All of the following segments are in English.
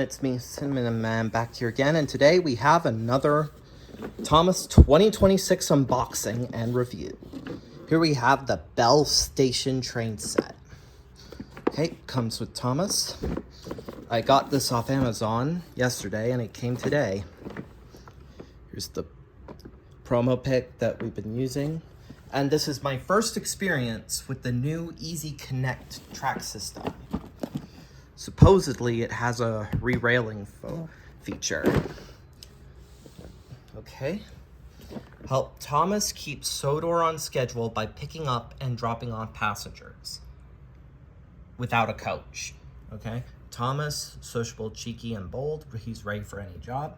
It's me, Cinnamon Man, back here again, and today we have another Thomas 2026 unboxing and review. Here we have the Bell Station train set. Okay, comes with Thomas. I got this off Amazon yesterday and it came today. Here's the promo pic that we've been using. And this is my first experience with the new Easy Connect track system. Supposedly, it has a re-railing feature. Okay. Help Thomas keep Sodor on schedule by picking up and dropping off passengers without a coach. Okay. Thomas, sociable, cheeky, and bold. He's ready for any job.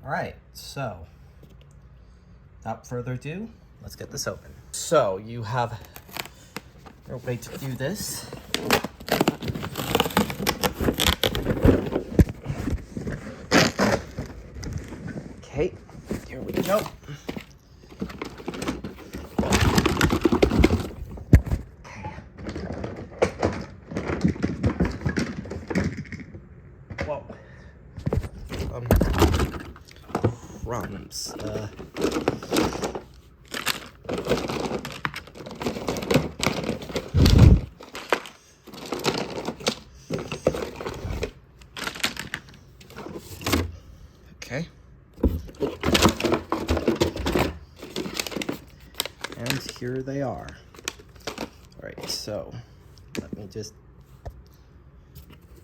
All right. So, without further ado, let's get this open. So, you have your way to do this. Okay, here we go. Okay. Whoa. Crumbs. Okay. And here they are. All right, so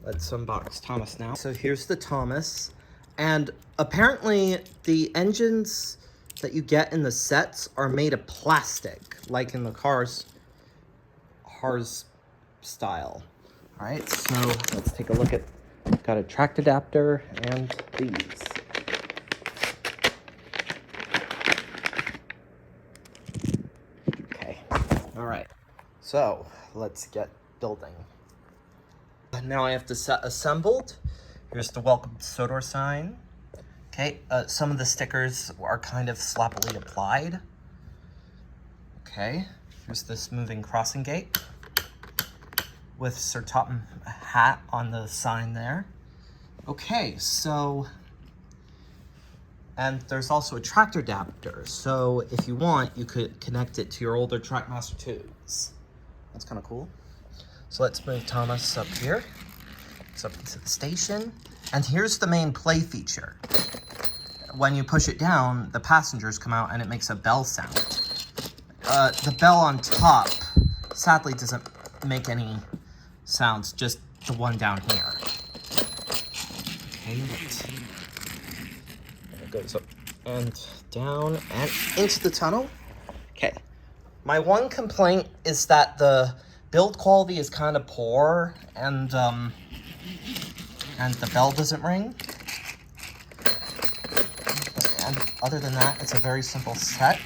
let's unbox Thomas now. So here's the Thomas, and apparently the engines that you get in the sets are made of plastic, like in the Cars style. All right, so let's take a look at, got a track adapter and these. All right, so let's get building. Now I have to set assembled. Here's the welcome Sodor sign. Okay, some of the stickers are kind of sloppily applied. Okay, here's this moving crossing gate with Sir Topham hat on the sign there. Okay, so, and there's also a tractor adapter, so if you want, you could connect it to your older Trackmaster 2s. That's kind of cool. So let's move Thomas up here. It's up into the station. And here's the main play feature. When you push it down, the passengers come out and it makes a bell sound. The bell on top, sadly, doesn't make any sounds, just the one down here. Okay, it goes up and down and into the tunnel. Okay, my one complaint is that the build quality is kind of poor, and the bell doesn't ring. And other than that, it's a very simple set.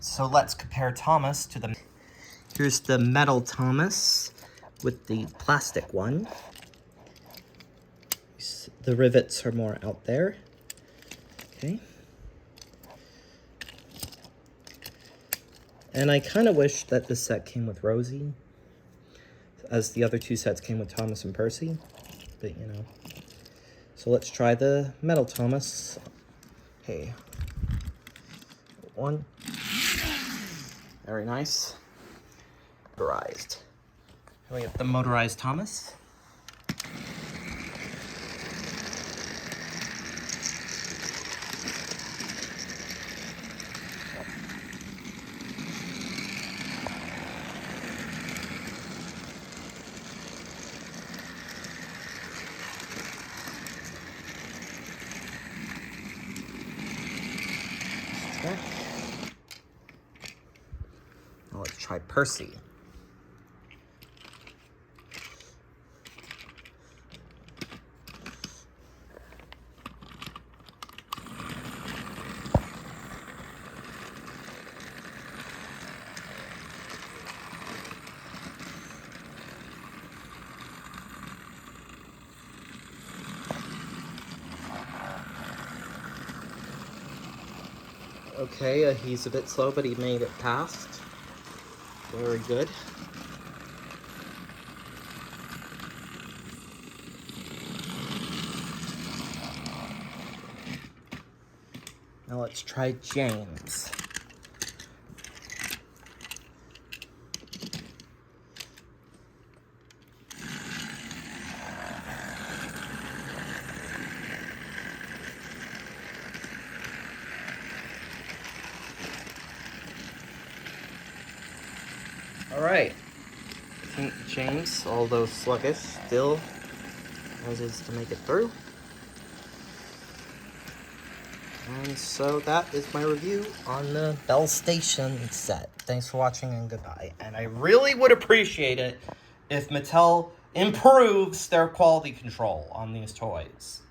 So let's compare Thomas to the... Here's the metal Thomas with the plastic one. The rivets are more out there. Okay. And I kind of wish that this set came with Rosie, as the other two sets came with Thomas and Percy, but you know. So let's try the metal Thomas. Okay. One. Very nice. Motorized. And we have the motorized Thomas. Okay. Now let's try Percy. Okay, he's a bit slow, but he made it past. Very good. Now let's try James. All right. I think James, although sluggish, still manages to make it through. And so that is my review on the Bell Station set. Thanks for watching and goodbye. And I really would appreciate it if Mattel improves their quality control on these toys.